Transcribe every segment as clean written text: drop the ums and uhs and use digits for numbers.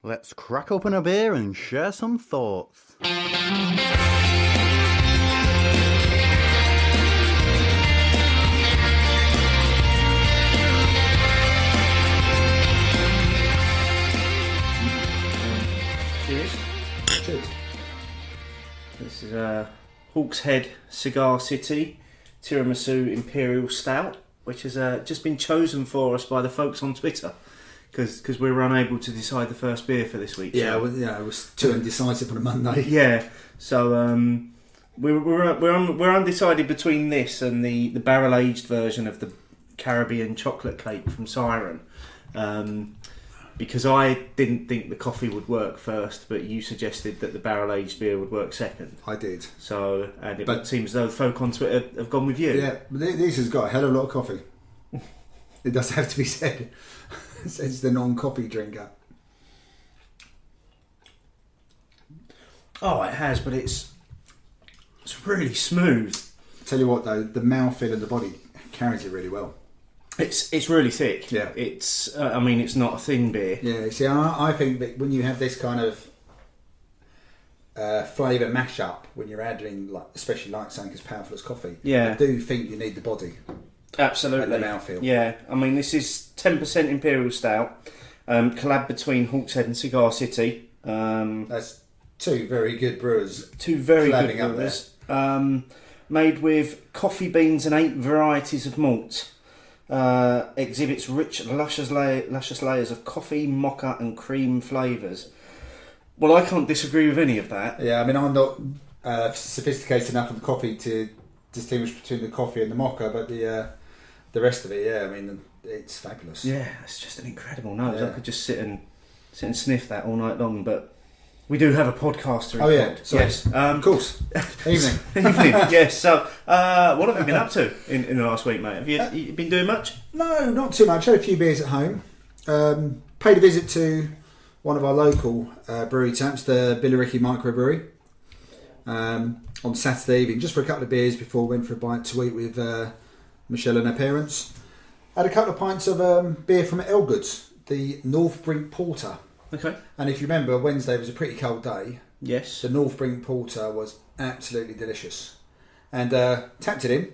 Let's crack open a beer and share some thoughts. Cheers. Cheers. This is Hawkshead Cigar City Tiramisu Imperial Stout, which has just been chosen for us by the folks on Twitter because we were unable to decide the first beer for this week. Yeah, I was too indecisive on a Monday. Yeah, so we're undecided between this and the barrel aged version of the Caribbean chocolate cake from Siren. Because I didn't think the coffee would work first, but you suggested that the barrel-aged beer would work second. I did. So, and it seems as though the folk on Twitter have gone with you. Yeah, but this has got a hell of a lot of coffee. It does have to be said. It's the non-coffee drinker. Oh, it has, but it's really smooth. Tell you what though, the mouthfeel of the body carries it really well. It's really thick. Yeah. It's I mean, it's not a thin beer. Yeah, see, I think that when you have this kind of flavour mashup, when you're adding, like, especially like something as powerful as coffee, Yeah. I do think you need the body. Absolutely. And the mouthfeel. Yeah, I mean, this is 10% Imperial Stout, collab between Hawkshead and Cigar City. That's two very good brewers. Two very good collabing up brewers. Made with coffee beans and 8 varieties of malt. Exhibits rich, luscious layers of coffee, mocha and cream flavours. Well, I can't disagree with any of that. Yeah, I mean, I'm not sophisticated enough on the coffee to distinguish between the coffee and the mocha, but the rest of it, yeah, I mean, it's fabulous. Yeah, it's just an incredible nose. Yeah. I could just sit and sniff that all night long, but we do have a podcast to record. Oh yeah, sorry. Yes, of course. Evening. Evening, yes. So, what have you been up to in the last week, mate? Have you been doing much? No, not too much. I had a few beers at home. Paid a visit to one of our local brewery taps, the Billericay Microbrewery, on Saturday evening, just for a couple of beers before we went for a bite to eat with Michelle and her parents. Had a couple of pints of beer from Elgood's, the North Brink Porter. Okay. And if you remember, Wednesday was a pretty cold day. Yes. The North Brink Porter was absolutely delicious. And tapped it in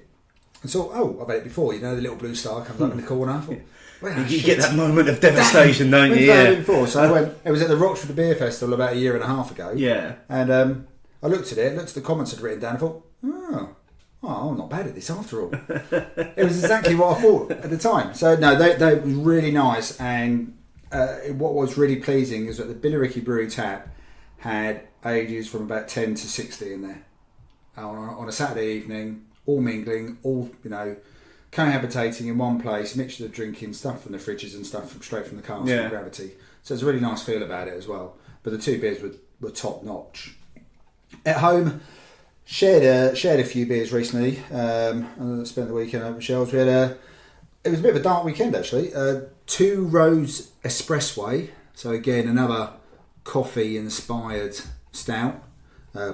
and thought, oh, I've had it before. You know, the little blue star comes up in the corner. I thought, well, you get that moment of devastation, don't you? When's Yeah. that been before? So I went, it was at the Rochford Beer Festival about a year and a half ago. Yeah. And I looked at it, looked at the comments I'd written down, and thought, I'm not bad at this after all. It was exactly what I thought at the time. So no, they was really nice. And what was really pleasing is that the Billericay Brewery tap had ages from about 10 to 60 in there on a Saturday evening, all mingling, all, you know, cohabitating in one place, mixture of drinking stuff from the fridges and stuff straight from the cask and Gravity. So there's a really nice feel about it as well. But the two beers were top notch. At home, shared a few beers recently. And spent the weekend at Michelle's. It was a bit of a dark weekend actually. 2 Roads Espressway. So again, another coffee-inspired stout,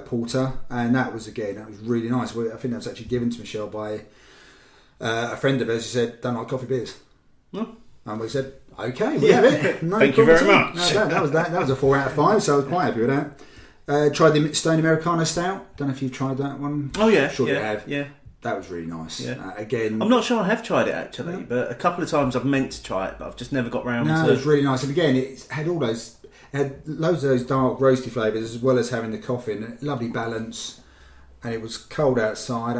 porter, and that was really nice. I think that was actually given to Michelle by a friend of hers who said, "Don't like coffee beers." Oh. And we said, "Okay, we'll have it." No Thank you problem very at all. much. No, that was a 4 out of 5, so I was quite happy with that. Tried the Stone Americano Stout. Don't know if you've tried that one. Oh yeah, Sure you yeah, have. Yeah. That was really nice. Yeah. Again, I'm not sure I have tried it actually, but a couple of times I've meant to try it, but I've just never got round no, to it was really nice. And again, it had loads of those dark roasty flavours as well as having the coffee and a lovely balance. And it was cold outside.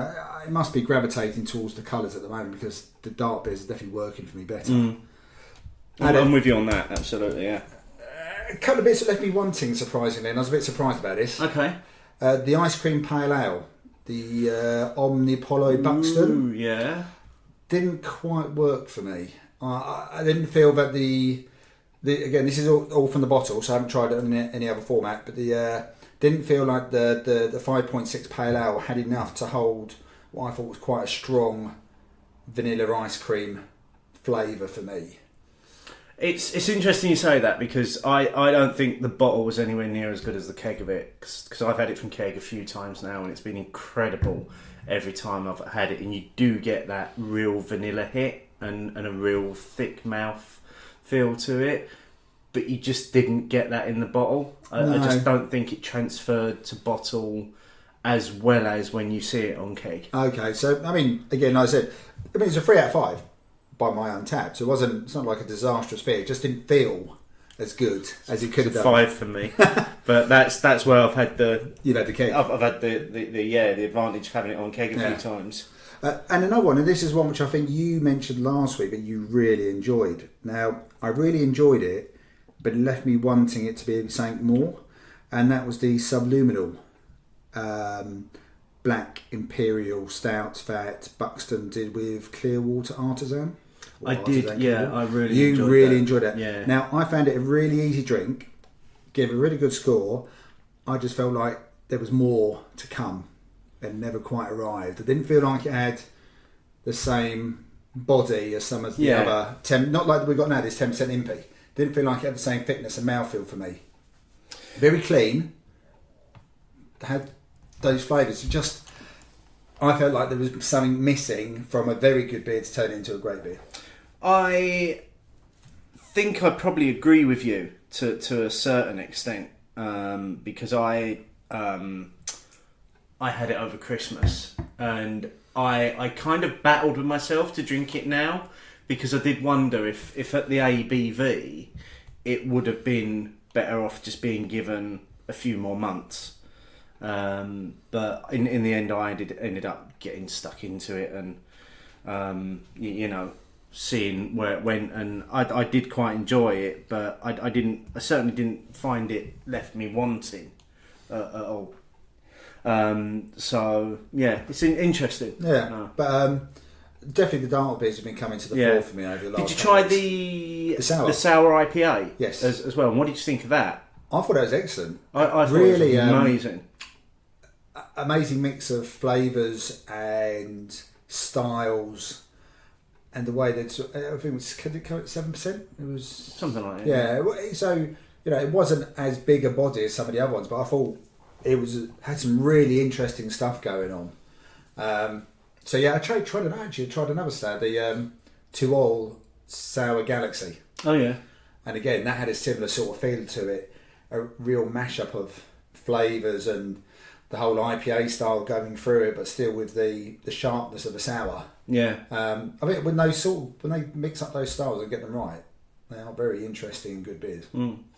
It must be gravitating towards the colours at the moment because the dark beers are definitely working for me better. I'm with you on that, absolutely, yeah. A couple of bits that left me wanting, surprisingly, and I was a bit surprised about this. Okay. The Ice Cream Pale Ale, the Omnipollo Buxton. Ooh, yeah. Didn't quite work for me. I didn't feel that again, this is all from the bottle, so I haven't tried it in any other format, but didn't feel like the 5.6 Pale Ale had enough to hold what I thought was quite a strong vanilla ice cream flavour for me. It's interesting you say that because I don't think the bottle was anywhere near as good as the keg of it because I've had it from keg a few times now and it's been incredible every time I've had it, and you do get that real vanilla hit and a real thick mouth feel to it. but you just didn't get that in the bottle. I No. just don't think it transferred to bottle as well as when you see it on keg. Okay, so I mean, again, like I said, it's a 3 out of 5 by my Untapped. So it's not like a disastrous beer. It just didn't feel as good as it could have done. 5 for me, but that's where I've had You've had the keg. I've had the advantage of having it on keg a few times. And another one, and this is one which I think you mentioned last week, but you really enjoyed. Now, I really enjoyed it, but it left me wanting it to be something more, and that was the Subluminal Black Imperial Stout that Buxton did with Clearwater Artisan. I did, yeah, I really you enjoyed really that. enjoyed it. Yeah. Now, I found it a really easy drink, gave a really good score. I just felt like there was more to come and never quite arrived. I didn't feel like it had the same body as some of the other 10, not like we've got now, this 10% Impy. Didn't feel like it had the same thickness and mouthfeel for me. Very clean. Had those flavours. I felt like there was something missing from a very good beer to turn into a great beer. I think I probably agree with you to a certain extent, because I had it over Christmas, and I kind of battled with myself to drink it now, because I did wonder if at the ABV it would have been better off just being given a few more months. But in the end, I ended up getting stuck into it, and seeing where it went, and I did quite enjoy it, but I certainly didn't find it left me wanting at all. So yeah, it's interesting. Yeah, but definitely the dark beers have been coming to the fore for me over the last. Did you try the sour IPA? Yes, as well. And what did you think of that? I thought it was excellent. I thought really it was amazing. Amazing mix of flavours and styles, and the way that I think it was 7%. It was something like that. Yeah, so it wasn't as big a body as some of the other ones, but I thought it had some really interesting stuff going on. So yeah, I tried another stout, the Tuol Sour Galaxy. Oh yeah, and again that had a similar sort of feel to it, a real mashup of flavours and the whole IPA style going through it, but still with the sharpness of a sour. Yeah. I think when they mix up those styles and get them right, they are very interesting and good beers.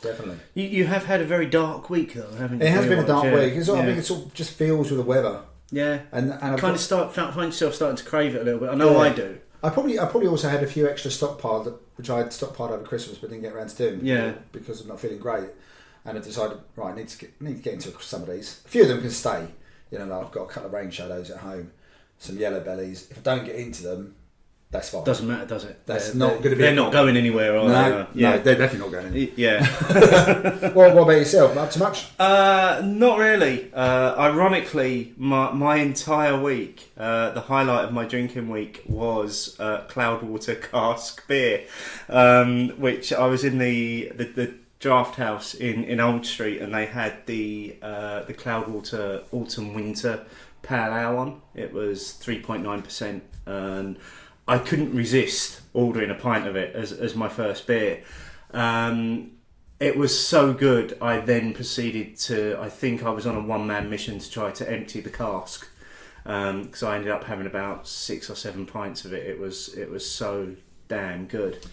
Definitely. You have had a very dark week though, haven't you? It has been a dark week. I think Yeah. it sort of just feels with the weather. Yeah. And I find yourself starting to crave it a little bit. I know I do. I probably also had a few extra stockpiled, which I had stockpiled over Christmas, but didn't get around to doing. Yeah. Because I'm not feeling great. And I decided, right, I need to get into some of these. A few of them can stay. I've got a couple of rain shadows at home, some yellow bellies. If I don't get into them, that's fine. Doesn't matter, does it? That's not going to be. They're not going anywhere, are they? No, they're definitely not going anywhere. Yeah. What about yourself? Up to much? Not really. Ironically, my entire week, the highlight of my drinking week was Cloudwater Cask beer, which I was in the draft house in Old Street, and they had the Cloudwater Autumn Winter Pale Ale on. It was 3.9%, and I couldn't resist ordering a pint of it as my first beer. It was so good, I then proceeded to, I think I was on a one-man mission to try to empty the cask, because I ended up having about 6 or 7 pints of it. It was so damn good.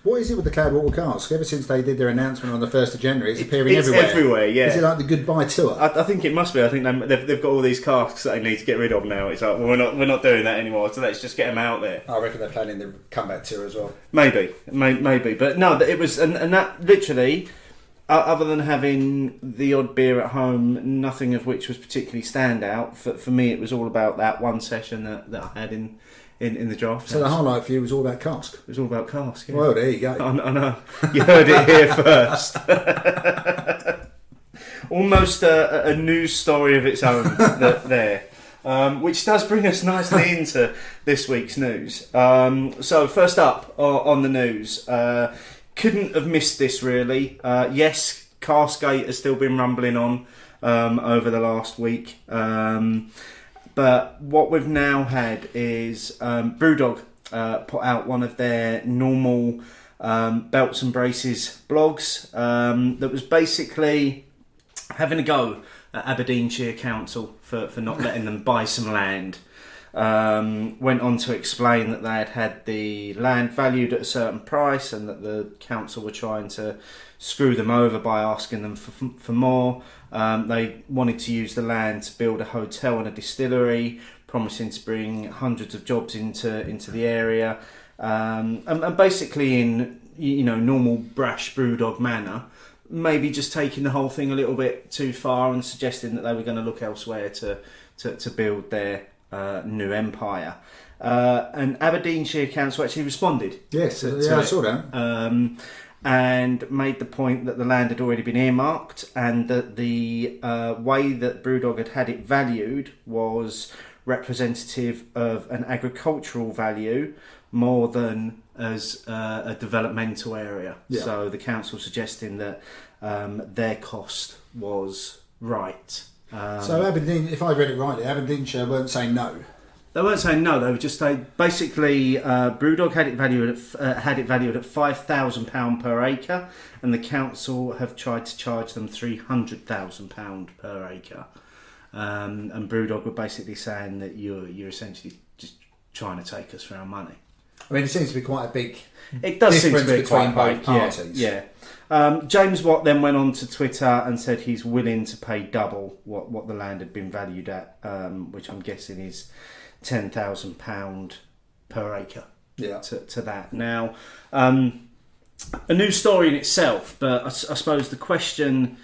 What is it with the Cloudwater Cask? Ever since they did their announcement on the 1st of January, it's appearing everywhere. It's everywhere, yeah. Is it like the goodbye tour? I think it must be. I think they've got all these casks that they need to get rid of now. It's like, well, we're not doing that anymore, so let's just get them out there. I reckon they're planning the comeback tour as well. Maybe. But no, it was... And that literally, other than having the odd beer at home, nothing of which was particularly standout, for me it was all about that one session that I had in the draft. So the highlight for you was all about Cask? It was all about Cask, yeah. Well, there you go. I know. You heard it here first. Almost a news story of its own there. Which does bring us nicely into this week's news. So first up on the news, couldn't have missed this really. Yes, Caskgate has still been rumbling on over the last week. But what we've now had is Brewdog put out one of their normal Belts and Braces blogs, that was basically having a go at Aberdeenshire Council for not letting them buy some land. Went on to explain that they had the land valued at a certain price and that the council were trying to screw them over by asking them for more. They wanted to use the land to build a hotel and a distillery, promising to bring hundreds of jobs into the area, and basically in normal brash brewdog manner, maybe just taking the whole thing a little bit too far and suggesting that they were going to look elsewhere to build their new empire. And Aberdeenshire Council actually responded. Yes, I saw that. And made the point that the land had already been earmarked and that the way that Brewdog had it valued was representative of an agricultural value more than as a developmental area. Yeah. So the council suggesting that their cost was right. So Aberdeen, if I read it rightly, Aberdeenshire weren't saying no. They weren't saying no. They were just basically Brewdog had it valued at £5,000 per acre, and the council have tried to charge them £300,000 per acre. And Brewdog were basically saying that you're essentially just trying to take us for our money. I mean, it seems to be quite a big difference between both parties. Yeah. James Watt then went on to Twitter and said he's willing to pay double what the land had been valued at, which I'm guessing is £10,000 per acre. Yeah. To that. Now, a new story in itself, but I suppose the question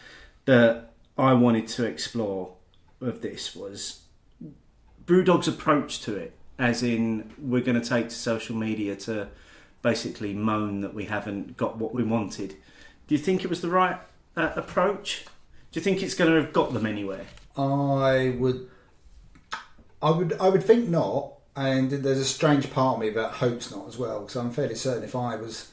that I wanted to explore of this was Brewdog's approach to it, as in we're going to take to social media to basically moan that we haven't got what we wanted. Do you think it was the right approach? Do you think it's going to have got them anywhere? I would think not, and there's a strange part of me that hopes not as well, because I'm fairly certain if I was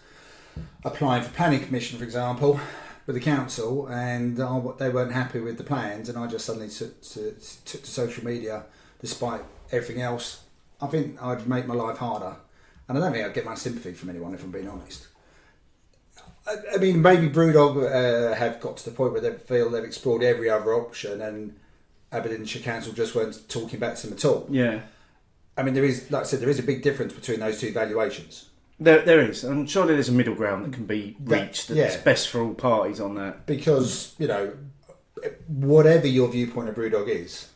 applying for planning permission, for example, with the council, and they weren't happy with the plans, and I just suddenly took to social media despite everything else, I think I'd make my life harder, and I don't think I'd get much sympathy from anyone, if I'm being honest. I mean, maybe Brewdog have got to the point where they feel they've explored every other option, and Aberdeenshire Council just weren't talking back to them at all. Yeah. I mean, there is, like I said, there is a big difference between those two valuations. There is, and surely there's a middle ground that can be reached that's best for all parties on that. Because, whatever your viewpoint of Brewdog is,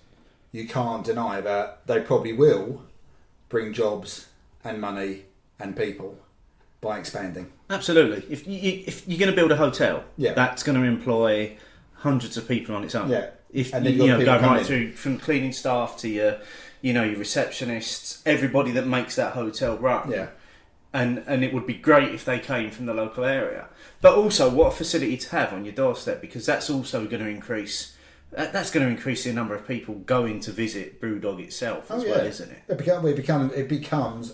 you can't deny that they probably will bring jobs and money and people by expanding. Absolutely. If you're going to build a hotel, that's going to employ hundreds of people on its own. Yeah. If go right through from cleaning staff to your receptionists, everybody that makes that hotel run. Yeah. And it would be great if they came from the local area. But also, what a facility to have on your doorstep, because that's also going to increase. That's going to increase the number of people going to visit Brewdog itself as well, isn't it? It becomes,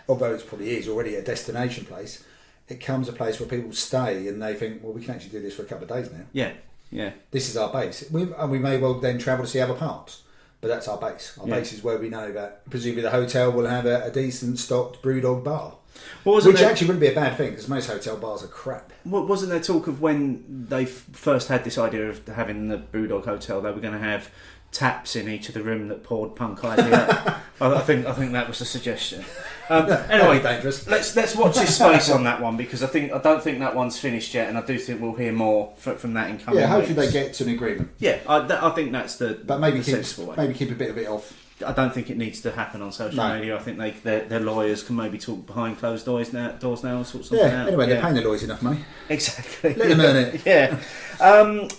although it probably is already a destination place, it becomes a place where people stay and they think, well, we can actually do this for a couple of days now. Yeah, yeah. This is our base. We may well then travel to see other parts, but that's our base. Our base is where we know that presumably the hotel will have a decent stocked Brewdog bar. Which actually wouldn't be a bad thing, because most hotel bars are crap. Wasn't there talk of when they first had this idea of having the Brewdog Hotel, they were going to have taps in each of the room that poured punk IPA? I think that was the suggestion. Anyway, dangerous. Let's watch this space on that one, because I don't think that one's finished yet, and I do think we'll hear more from that in coming weeks. Hopefully they get to an agreement. Yeah, I think that's the sensible way. Maybe keep a bit of it off. I don't think it needs to happen on social media. I think their lawyers can maybe talk behind closed doors now and sort something out. Anyway, they're paying their lawyers enough money. Exactly. Let them earn it. Yeah.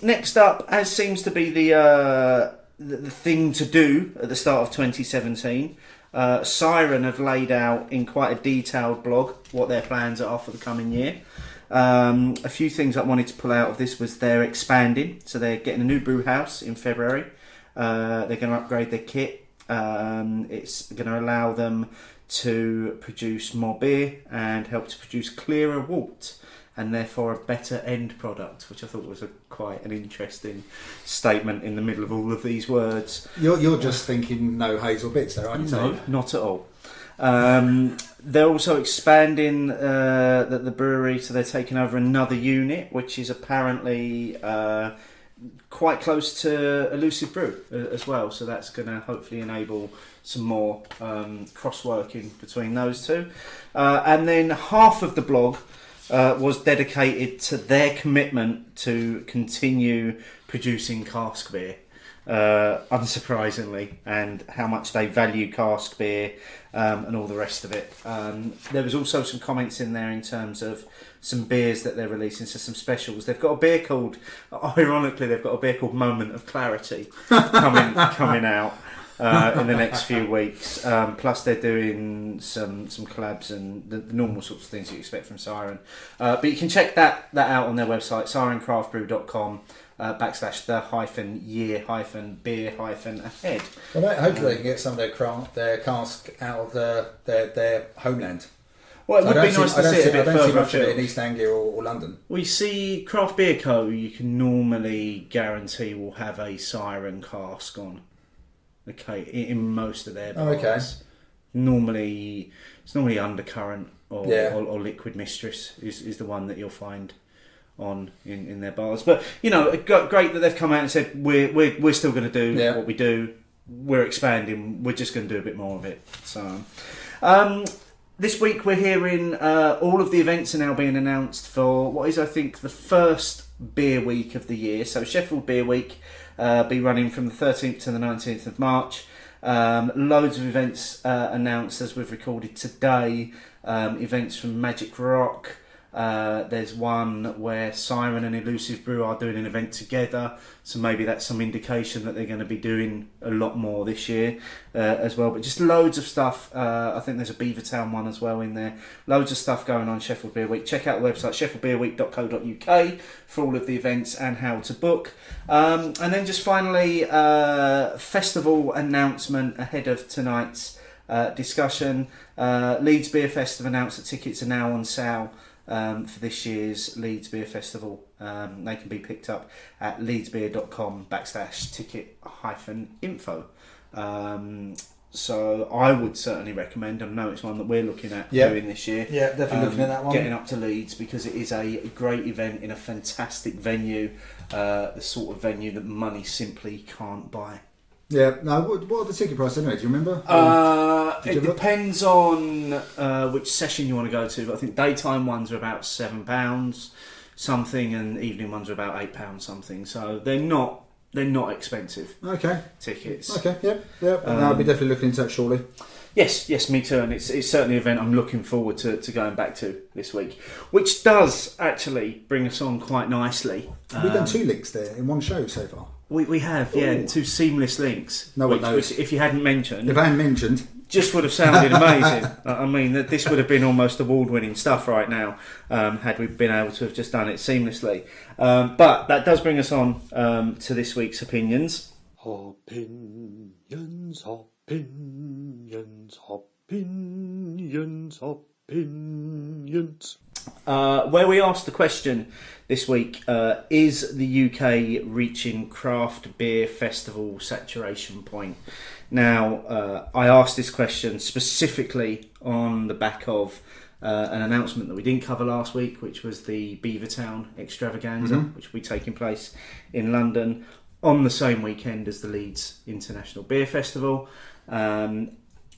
Next up, as seems to be the thing to do at the start of 2017, Siren have laid out in quite a detailed blog what their plans are for the coming year. A few things I wanted to pull out of this was they're expanding. So they're getting a new brew house in February. They're going to upgrade their kit. It's going to allow them to produce more beer and help to produce clearer wort, and therefore a better end product, which I thought was quite an interesting statement in the middle of all of these words. You're just thinking no hazel bits there, aren't you? No, not at all. They're also expanding the brewery, so they're taking over another unit, which is apparently quite close to Elusive Brew as well. So that's going to hopefully enable some more cross-working between those two. And then half of the blog was dedicated to their commitment to continue producing cask beer. Unsurprisingly, and how much they value cask beer and all the rest of it. There was also some comments in there in terms of some beers that they're releasing, so some specials. They've got a beer called, ironically, they've got a beer called Moment of Clarity coming out in the next few weeks. Plus they're doing some collabs and the normal sorts of things you expect from Siren. But you can check that out on their website, sirencraftbrew.com. /the-year-beer-ahead. Well, hopefully they can get some of their cask out of their homeland. Well, it would be nice to see it a bit further. I don't see much of it in East Anglia or London. We see Craft Beer Co. You can normally guarantee will have a Siren cask on. Okay, in most of their bars. Oh, okay. Normally, it's normally Undercurrent or Liquid Mistress is the one that you'll find on in their bars. But great that they've come out and said we're still going to do what we do. We're expanding. We're just going to do a bit more of it. So this week we're hearing all of the events are now being announced for what is, I think, the first beer week of the year. So Sheffield Beer Week be running from the 13th to the 19th of March. Loads of events announced as we've recorded today. Events from Magic Rock. There's one where Siren and Elusive Brew are doing an event together, so maybe that's some indication that they're going to be doing a lot more this year as well. But just loads of stuff. I think there's a Beavertown one as well in there. Loads of stuff going on Sheffield Beer Week. Check out the website sheffieldbeerweek.co.uk for all of the events and how to book. And then just finally, festival announcement ahead of tonight's discussion. Leeds Beer Fest have announced that tickets are now on sale for this year's Leeds Beer Festival. They can be picked up at leedsbeer.com/ticket-info. So I would certainly recommend, I know it's one that we're looking at doing this year. Yeah, definitely looking at that one. Getting up to Leeds, because it is a great event in a fantastic venue, the sort of venue that money simply can't buy. Yeah, no, what are the ticket prices anyway? Do you remember? It depends on which session you want to go to, but I think daytime ones are about £7 something, and evening ones are about £8 something. So they're not expensive. Okay. Tickets. Okay. Yep. No, I'll be definitely looking into that shortly. Yes, me too, and it's certainly an event I'm looking forward to going back to this week, which does actually bring us on quite nicely. We've done 2 links there in one show so far. We have, yeah, 2 seamless links. No one knows. Which, if you hadn't mentioned, just would have sounded amazing. I mean, that this would have been almost award-winning stuff right now, had we been able to have just done it seamlessly. But that does bring us on to this week's opinions. Opinions, opinions, opinions, opinions. Where we asked the question this week, is the UK reaching craft beer festival saturation point? Now, I asked this question specifically on the back of an announcement that we didn't cover last week, which was the Beavertown extravaganza, which will be taking place in London on the same weekend as the Leeds International Beer Festival.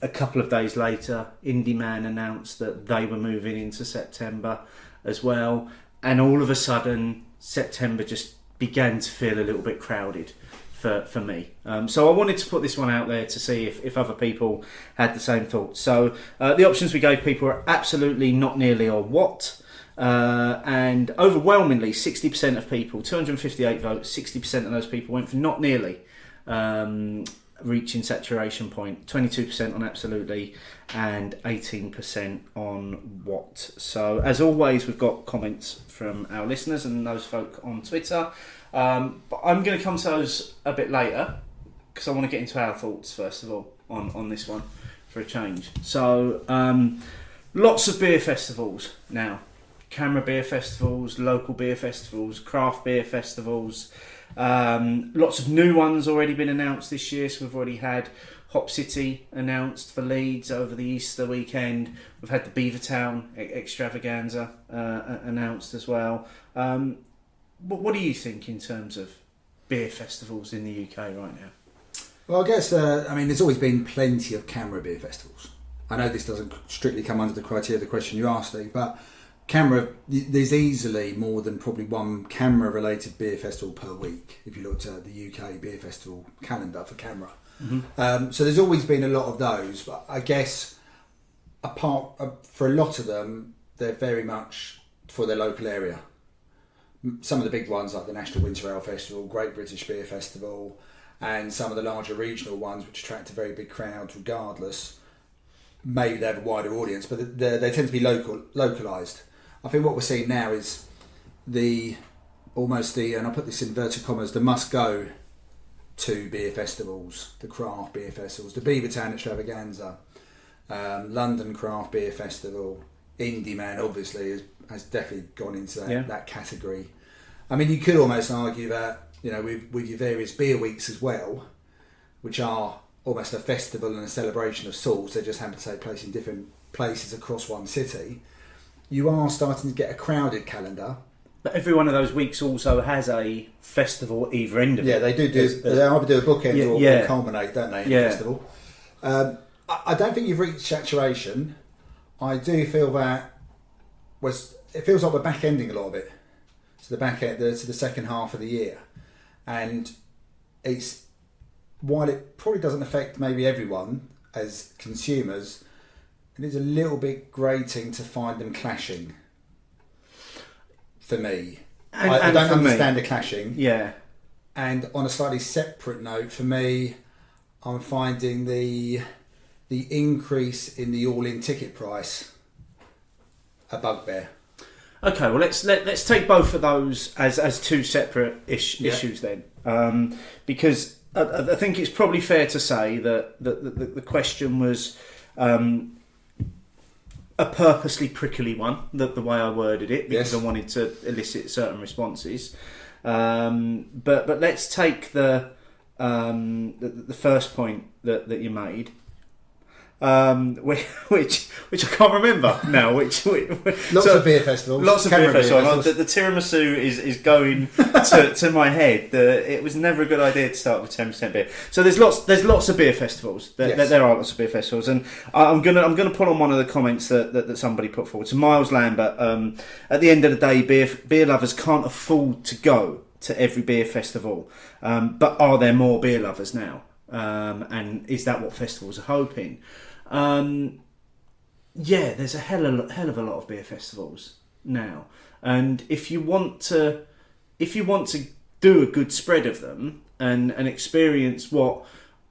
A couple of days later, Indie Man announced that they were moving into September as well, and all of a sudden September just began to feel a little bit crowded for me. So I wanted to put this one out there to see if other people had the same thoughts. So the options we gave people are absolutely, not nearly, or what. And overwhelmingly 60% of people, 258 votes, 60% of those people went for not nearly reaching saturation point, 22% on absolutely, and 18% on what. So as always, we've got comments from our listeners and those folk on Twitter, but I'm going to come to those a bit later because I want to get into our thoughts first of all on this one for a change. So lots of beer festivals now. Camera beer festivals, local beer festivals, craft beer festivals. Lots of new ones already been announced this year. So we've already had Hop City announced for Leeds over the Easter weekend. We've had the Beavertown extravaganza announced as well. What do you think in terms of beer festivals in the UK right now? Well, I guess, there's always been plenty of camera beer festivals. I know this doesn't strictly come under the criteria of the question you asked, Steve, but there's easily more than probably one camera-related beer festival per week, if you looked at the UK beer festival calendar for camera. Mm-hmm. So there's always been a lot of those, but I guess for a lot of them, they're very much for their local area. Some of the big ones like the National Winter Ale Festival, Great British Beer Festival, and some of the larger regional ones which attract a very big crowd regardless. Maybe they have a wider audience, but they tend to be localised. I think what we're seeing now is and I put this in inverted commas, the must-go to beer festivals, the craft beer festivals, the Beavertown Extravaganza, London Craft Beer Festival, Indie Man obviously has definitely gone into that category. I mean, you could almost argue that, with your various beer weeks as well, which are almost a festival and a celebration of sorts, they just happen to take place in different places across one city, you are starting to get a crowded calendar. But every one of those weeks also has a festival either end of it. Yeah, they do. They either do a bookend or culminate, don't they, in the festival? I don't think you've reached saturation. I do feel that it feels like we're back ending a lot of it to the second half of the year, and while it probably doesn't affect maybe everyone as consumers, it is a little bit grating to find them clashing. For me, I don't understand the clashing. Yeah. And on a slightly separate note, for me, I'm finding the increase in the all-in ticket price a bugbear. Okay, well let's take both of those as two separate issues then, because I think it's probably fair to say that the question was a purposely prickly one, the way I worded it, because I wanted to elicit certain responses. But let's take the first point that you made, which I can't remember now. Lots of beer festivals. Lots of beer festivals. The tiramisu is going to my head. It was never a good idea to start with 10% beer. So there's lots of beer festivals. There are lots of beer festivals, and I'm gonna pull on one of the comments that somebody put forward. So Miles Lambert. At the end of the day, beer lovers can't afford to go to every beer festival. But are there more beer lovers now? And is that what festivals are hoping? There's a hell of a lot of beer festivals now, and if you want to do a good spread of them and experience what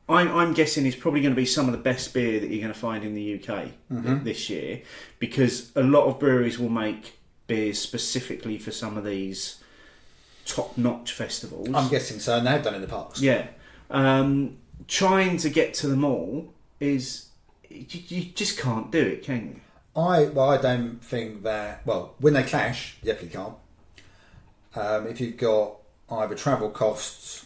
I'm guessing is probably going to be some of the best beer that you're going to find in the UK this year, because a lot of breweries will make beers specifically for some of these top-notch festivals. I'm guessing so, and they have done in the past. Yeah. Trying to get to them all is... You just can't do it, can you? I don't think that... Well, when they clash, you definitely can't. If you've got either travel costs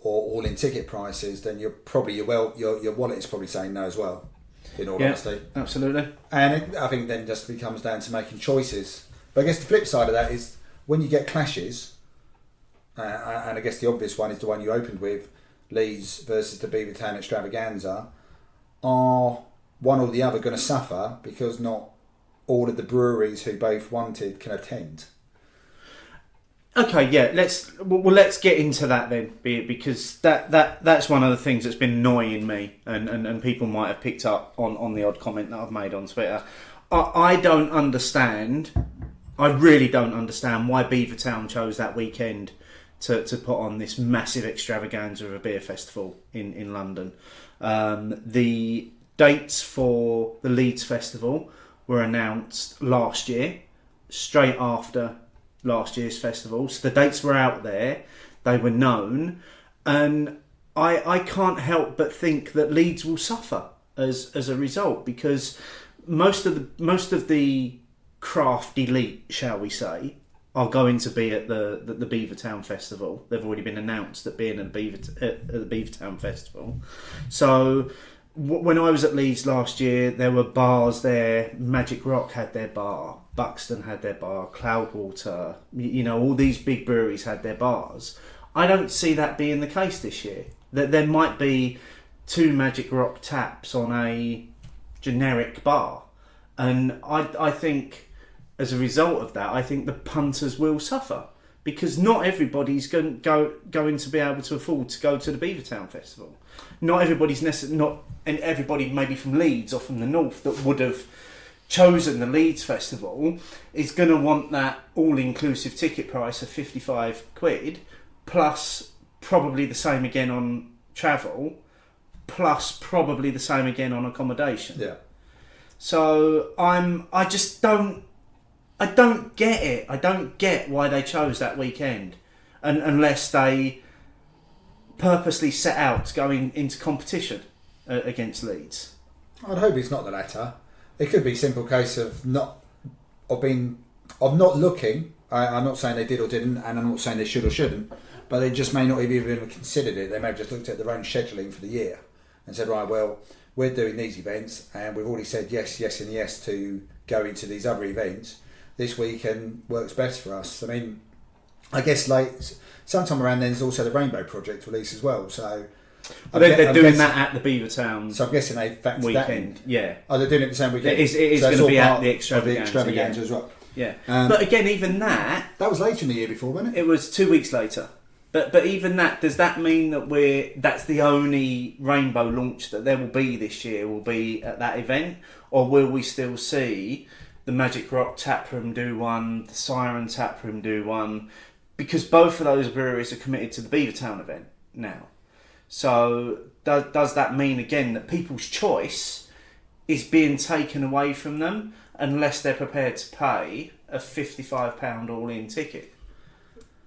or all-in ticket prices, then your wallet is probably saying no as well, in all honesty. Absolutely. And I think then just becomes down to making choices. But I guess the flip side of that is when you get clashes, and I guess the obvious one is the one you opened with, Leeds versus the Beavertown Extravaganza, are one or the other going to suffer because not all of the breweries who both wanted can attend? Okay, yeah, let's get into that then, because that's one of the things that's been annoying me, and people might have picked up on the odd comment that I've made on Twitter. I don't understand. I really don't understand why Beavertown chose that weekend to put on this massive extravaganza of a beer festival in London. The dates for the Leeds Festival were announced last year, straight after last year's festival. So the dates were out there, they were known, and I can't help but think that Leeds will suffer as a result, because most of the craft elite, shall we say, are going to be at the Beavertown Festival. They've already been announced at being at the Beavertown Festival. So when I was at Leeds last year, there were bars there. Magic Rock had their bar, Buxton had their bar, Cloudwater, all these big breweries had their bars. I don't see that being the case this year. That there might be 2 Magic Rock taps on a generic bar, and I think as a result of that, I think the punters will suffer, because not everybody's going to be able to afford to go to the Beavertown Festival. Not everybody's and everybody maybe from Leeds or from the north that would have chosen the Leeds Festival is going to want that all-inclusive ticket price of £55, plus probably the same again on travel, plus probably the same again on accommodation. Yeah. So I don't get it. I don't get why they chose that weekend, unless they purposely set out going into competition against Leeds. I'd hope it's not the latter. It could be a simple case of not looking. I'm not saying they did or didn't, and I'm not saying they should or shouldn't, but they just may not have even considered it. They may have just looked at their own scheduling for the year and said, right, well, we're doing these events, and we've already said yes and yes to going to these other events. This weekend works best for us. I mean, I guess sometime around then there's also the Rainbow Project release as well. So they're doing that at the Beavertown. So I'm guessing they factored weekend. That in. Yeah. Oh, they're doing it the same weekend. It is so going to be at the extravaganza as well. Yeah. But again, even that was later in the year before, wasn't it? It was 2 weeks later. But even that, does that mean that that's the only Rainbow launch that there will be this year, will be at that event? Or will we still see the Magic Rock Taproom do one, the Siren Taproom do one? Because both of those breweries are committed to the Beavertown event now. So does that mean, again, that people's choice is being taken away from them unless they're prepared to pay a £55 all-in ticket?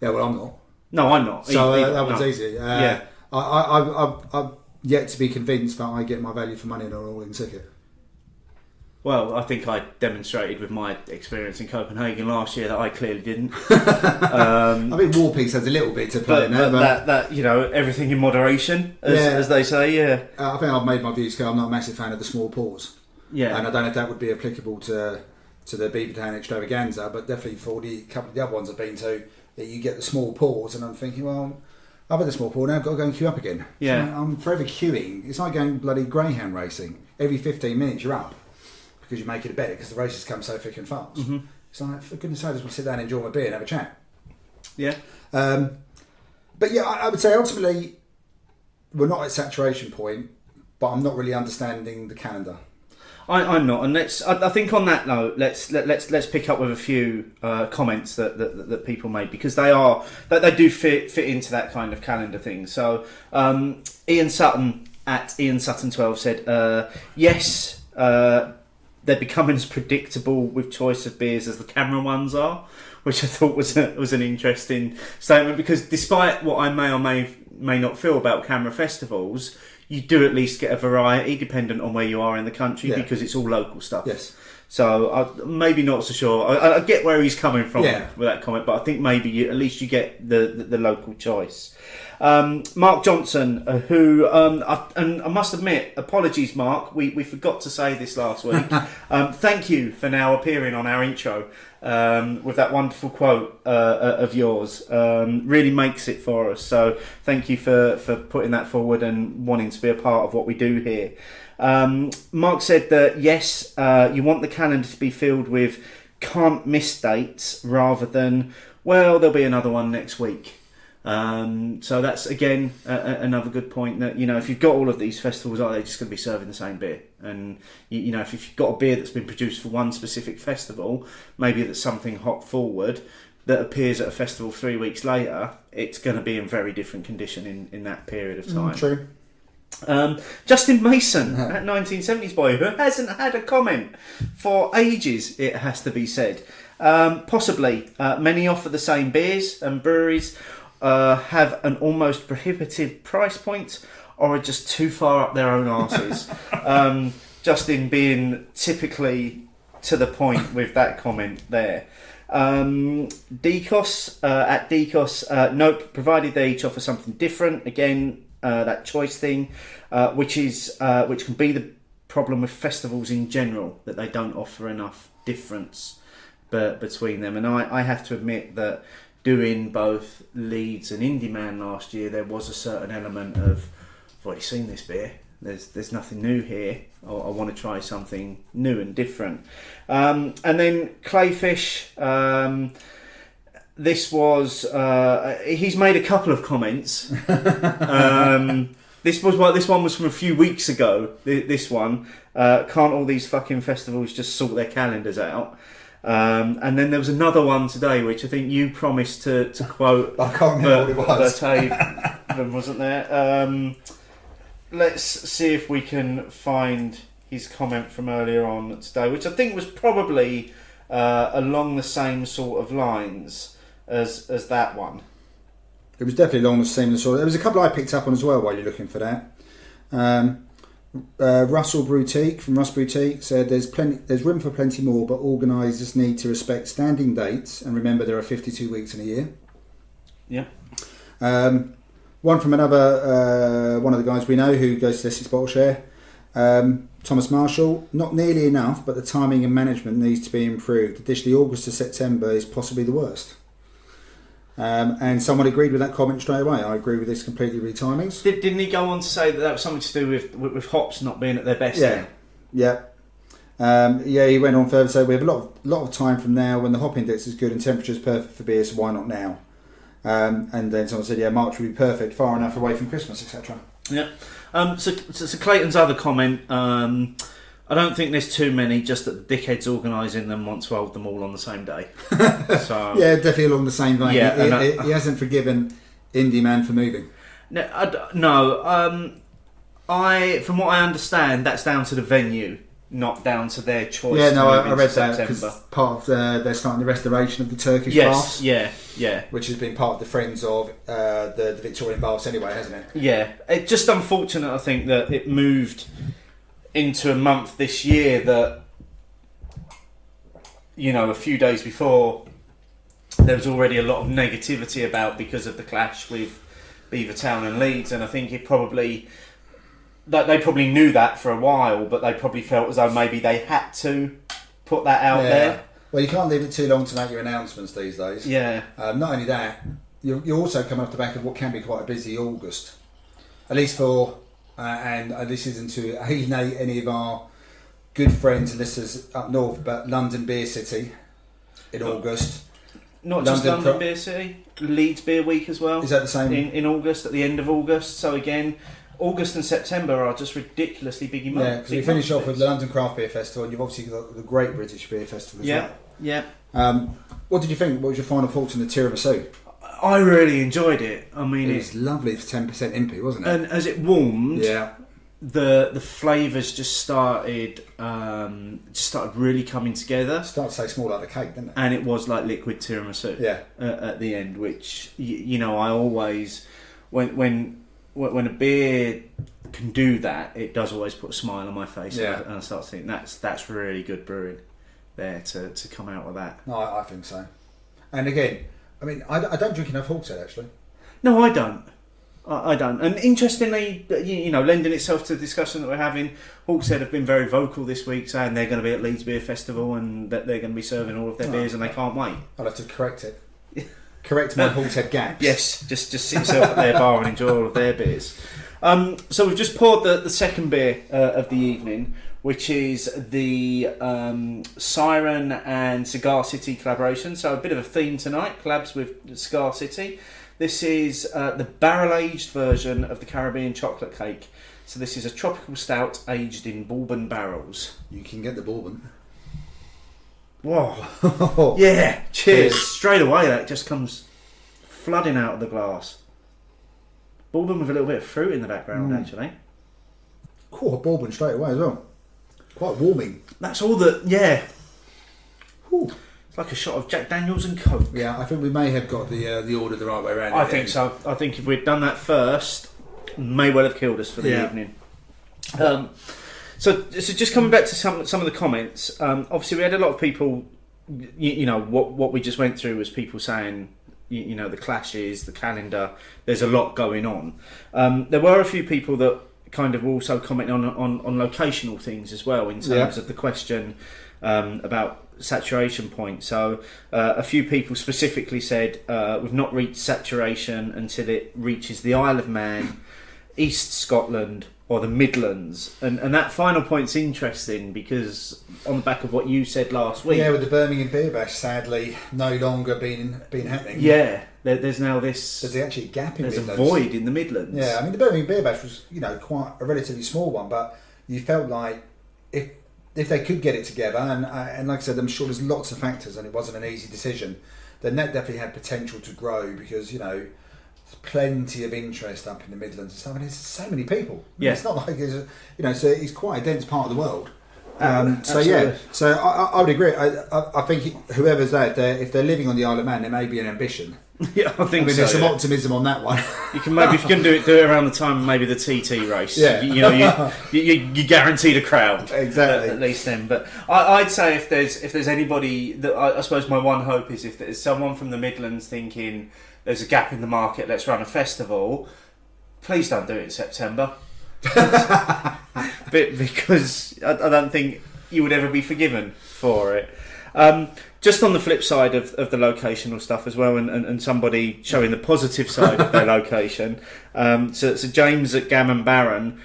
Yeah, well, I'm not. No, I'm not. So that one's easy. Yeah. I'm yet to be convinced that I get my value for money on an all-in ticket. Well, I think I demonstrated with my experience in Copenhagen last year that I clearly didn't. I think War Piece has a little bit to play in there. But that everything in moderation, as they say, yeah. I think I've made my views clear. I'm not a massive fan of the small pours. Yeah. And I don't know if that would be applicable to the Beavertown Extravaganza, but definitely for the couple of the other ones I've been to, that you get the small pours, and I'm thinking, well, I've had the small pour, now I've got to go and queue up again. Yeah. So I'm forever queuing. It's like going bloody greyhound racing. Every 15 minutes you're up, because you're making it better, because the races come so thick and fast. Mm-hmm. It's like, for goodness sake, I just want to sit down and enjoy my beer and have a chat. Yeah. But yeah, I would say ultimately we're not at saturation point, but I'm not really understanding the calendar. I'm not, and I think on that note, let's pick up with a few comments that people made, because they do fit into that kind of calendar thing. So Ian Sutton at Ian Sutton 12 said, yes, they're becoming as predictable with choice of beers as the Cameron ones are, which I thought was an interesting statement, because despite what I may or may not feel about Camera festivals, you do at least get a variety dependent on where you are in the country, because it's all local stuff. Yes. So I'm maybe not so sure. I get where he's coming from with that comment, but I think maybe at least you get the local choice. Mark Johnson, who I must admit, apologies, Mark. We forgot to say this last week. Thank you for now appearing on our intro with that wonderful quote of yours. Really makes it for us. So thank you for putting that forward and wanting to be a part of what we do here. Mark said that yes, you want the calendar to be filled with can't miss dates rather than, well, there'll be another one next week. So that's again another good point, that if you've got all of these festivals, are they just going to be serving the same beer? And if you've got a beer that's been produced for one specific festival, maybe that's something hop forward that appears at a festival 3 weeks later, it's going to be in very different condition in that period of time. True. Justin Mason, that 1970s boy, who hasn't had a comment for ages, it has to be said. Possibly many offer the same beers, and breweries have an almost prohibitive price point, or are just too far up their own arses. Justin being typically to the point with that comment there. Decos at Decos, nope. Provided they each offer something different. Again, that choice thing, which can be the problem with festivals in general, that they don't offer enough difference between them. And I have to admit that doing both Leeds and Indie Man last year, there was a certain element of, I've already seen this beer. There's nothing new here. I want to try something new and different. And then Clayfish. This was he's made a couple of comments. This one was from a few weeks ago. This one, can't all these fucking festivals just sort their calendars out? And then there was another one today, which I think you promised to quote. I can't remember what it was. Verbatim, wasn't there? Let's see if we can find his comment from earlier on today, which I think was probably along the same sort of lines as that one. It was definitely along the same sort. There was a couple I picked up on as well while you're looking for that. Russell Boutique from Russ Boutique said there's room for plenty more, but organisers need to respect standing dates and remember there are 52 weeks in a year. Yeah. One from another one of the guys we know who goes to the Essex Bottle Share, Thomas Marshall. Not nearly enough, but the timing and management needs to be improved. Additionally, August to September is possibly the worst. And someone agreed with that comment straight away. I agree with this completely. Retimings. Didn't he go on to say that was something to do with hops not being at their best? Yeah, then? yeah. He went on further to say we have a lot of time from now when the hop index is good and temperature is perfect for beer. So why not now? And then someone said, yeah, March would be perfect, far enough away from Christmas, etc. Yeah. So Clayton's other comment, I don't think there's too many, just that the dickheads organising them want to hold them all on the same day. So yeah, definitely along the same vein. Yeah, he hasn't forgiven Indie Man for moving. No, from what I understand, that's down to the venue, not down to their choice. Yeah, no, to I read that September. because part of they're starting the restoration of the Turkish Yes, baths. yeah. Which has been part of the Friends of the Victorian baths anyway, hasn't it? Yeah, it's just unfortunate, I think, that it moved into a month this year that, a few days before there was already a lot of negativity about because of the clash with Beavertown and Leeds, and I think they probably knew that for a while, but they probably felt as though maybe they had to put that out there. Well, you can't leave it too long to make your announcements these days. Yeah. Not only that, you're also coming off the back of what can be quite a busy August, at least for. And this isn't to alienate any of our good friends and listeners up north, but London Beer City in August. Not just London Beer City, Leeds Beer Week as well. Is that the same? In August, at the end of August. So again, August and September are just ridiculously big months. Yeah, because we finish off with the London Craft Beer Festival, and you've obviously got the Great British Beer Festival as well. Yeah. What did you think? What was your final thoughts on the tiramisu? I really enjoyed it. I mean, it was lovely for 10% impy, wasn't it? And as it warmed, yeah, the flavours just started really coming together. Started to taste more like the cake, didn't it? And it was like liquid tiramisu. Yeah. At the end, which I always when a beer can do that, it does always put a smile on my face. Yeah. And I start to think that's really good brewing there to come out with that. No, I think so. And again, I mean, I don't drink enough Hawkshead, actually. No, I don't. I don't. And interestingly, lending itself to the discussion that we're having, Hawkshead have been very vocal this week, saying they're going to be at Leeds Beer Festival and that they're going to be serving all of their beers and they can't wait. I'll have to correct it. Correct my Hawkshead gaps. Yes, just sit yourself at their bar and enjoy all of their beers. So we've just poured the second beer of the evening, which is the Siren and Cigar City collaboration. So a bit of a theme tonight, collabs with Cigar City. This is the barrel-aged version of the Caribbean chocolate cake. So this is a tropical stout aged in bourbon barrels. You can get the bourbon. Whoa. Yeah, cheers. Straight away that just comes flooding out of the glass. Bourbon with a little bit of fruit in the background, actually. Cool, bourbon straight away as well. Quite warming. That's all that, yeah. Ooh. It's like a shot of Jack Daniels and Coke. Yeah, I think we may have got the order the right way around. I think so. I think if we'd done that first, may well have killed us for the evening. So just coming back to some of the comments. Obviously, we had a lot of people you know, what we just went through was people saying, you know, the clashes, the calendar. There's a lot going on. There were a few people that kind of also comment on locational things as well in terms of the question about saturation point. So a few people specifically said we've not reached saturation until it reaches the Isle of Man, East Scotland or the Midlands, and that final point's interesting because on the back of what you said last week, with the Birmingham Beer Bash sadly no longer being happening. There's now this. There's actually a gap in There's Midlands. a void in the Midlands. Yeah, I mean the Birmingham Beer Bash was, you know, quite a relatively small one, but you felt like if they could get it together, and like I said, I'm sure there's lots of factors, and it wasn't an easy decision. Then that definitely had potential to grow because, you know, there's plenty of interest up in the Midlands and stuff, and there's so many people. Yeah, it's not like you know, so it's quite a dense part of the world. Absolutely. So I would agree. I think whoever's out there, if they're living on the Isle of Man, there may be an ambition. Yeah, I think so. There's some optimism on that one. You can maybe, if you can do it around the time of maybe the TT race. Yeah. You know, you guarantee the crowd. Exactly. At least then. But I'd say if there's anybody that I suppose my one hope is if there's someone from the Midlands thinking there's a gap in the market, let's run a festival. Please don't do it in September. Because I don't think you would ever be forgiven for it. Just on the flip side of the locational stuff as well, and somebody showing the positive side of their location. So James at Gammon Baron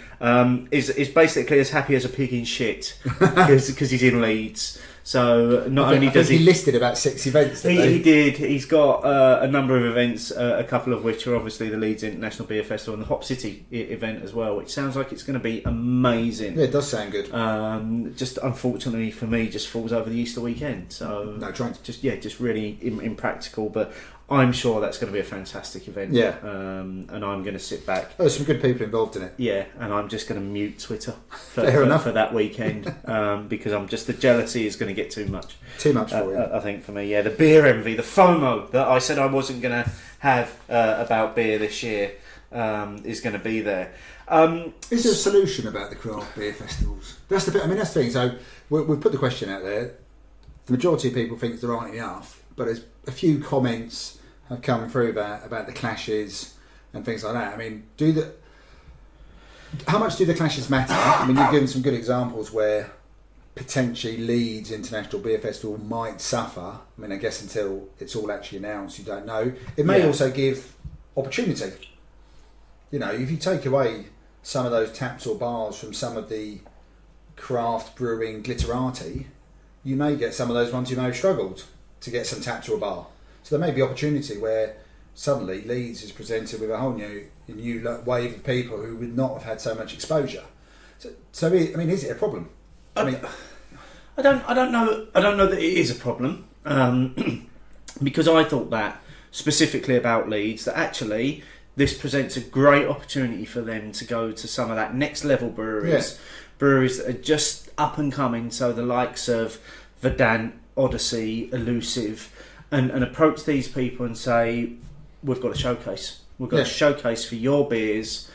is basically as happy as a pig in shit because he's in Leeds. So not only does he listed about 6 events. He did. He's got a number of events, a couple of which are obviously the Leeds International Beer Festival and the Hop City event as well, which sounds like it's going to be amazing. Yeah, it does sound good. Just unfortunately for me, just falls over the Easter weekend. So no, trying just really impractical. But I'm sure that's going to be a fantastic event. Yeah. And I'm going to sit back. There's some good people involved in it. Yeah, and I'm just going to mute Twitter for that weekend because I'm just the jealousy is going to get too much. Too much for you. I think for me, yeah. The beer envy, the FOMO that I said I wasn't going to have about beer this year is going to be there. Is there a solution about the craft beer festivals? That's the thing. I mean, that's the thing. So we've put the question out there. The majority of people think there aren't enough, but there's a few comments have come through about the clashes and things like that. I mean, how much do the clashes matter? I mean, you've given some good examples where potentially Leeds International Beer Festival might suffer. I mean, I guess until it's all actually announced, you don't know. It may also give opportunity. You know, if you take away some of those taps or bars from some of the craft brewing glitterati, you may get some of those ones who may have struggled to get some taps or a bar. So there may be opportunity where suddenly Leeds is presented with a whole new wave of people who would not have had so much exposure. So I mean, is it a problem? I don't know that it is a problem because I thought that specifically about Leeds that actually this presents a great opportunity for them to go to some of that next level breweries that are just up and coming. So the likes of Verdant, Odyssey, Elusive, and approach these people and say, we've got a showcase. We've got a showcase for your beers.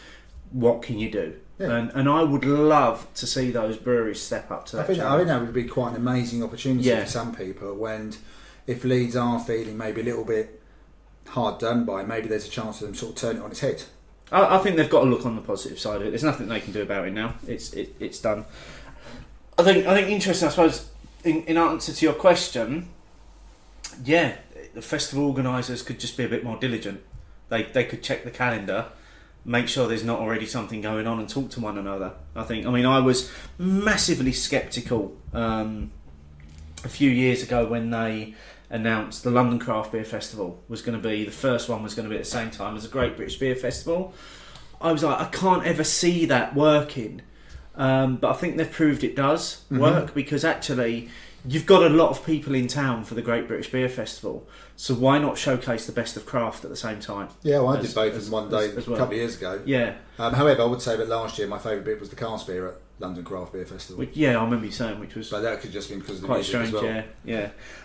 What can you do? Yeah. And I would love to see those breweries step up to that. I think that would be quite an amazing opportunity for some people. When if Leeds are feeling maybe a little bit hard done by, maybe there's a chance for them to sort of turn it on its head. I think they've got to look on the positive side of it. There's nothing they can do about it now. It's done. I think interesting. I suppose in answer to your question, the festival organisers could just be a bit more diligent. They could check the calendar, make sure there's not already something going on, and talk to one another. I was massively sceptical a few years ago when they announced the London Craft Beer Festival was going to be the first one was going to be at the same time as the Great British Beer Festival. I was like, I can't ever see that working, but I think they've proved it does work because actually you've got a lot of people in town for the Great British Beer Festival, so why not showcase the best of craft at the same time? Yeah, well, I did both in one day a couple of years ago. Yeah. However, I would say that last year my favourite beer was the Cask beer at London Craft Beer Festival. I remember you saying, which was... But that could just be because of the quite music strange, as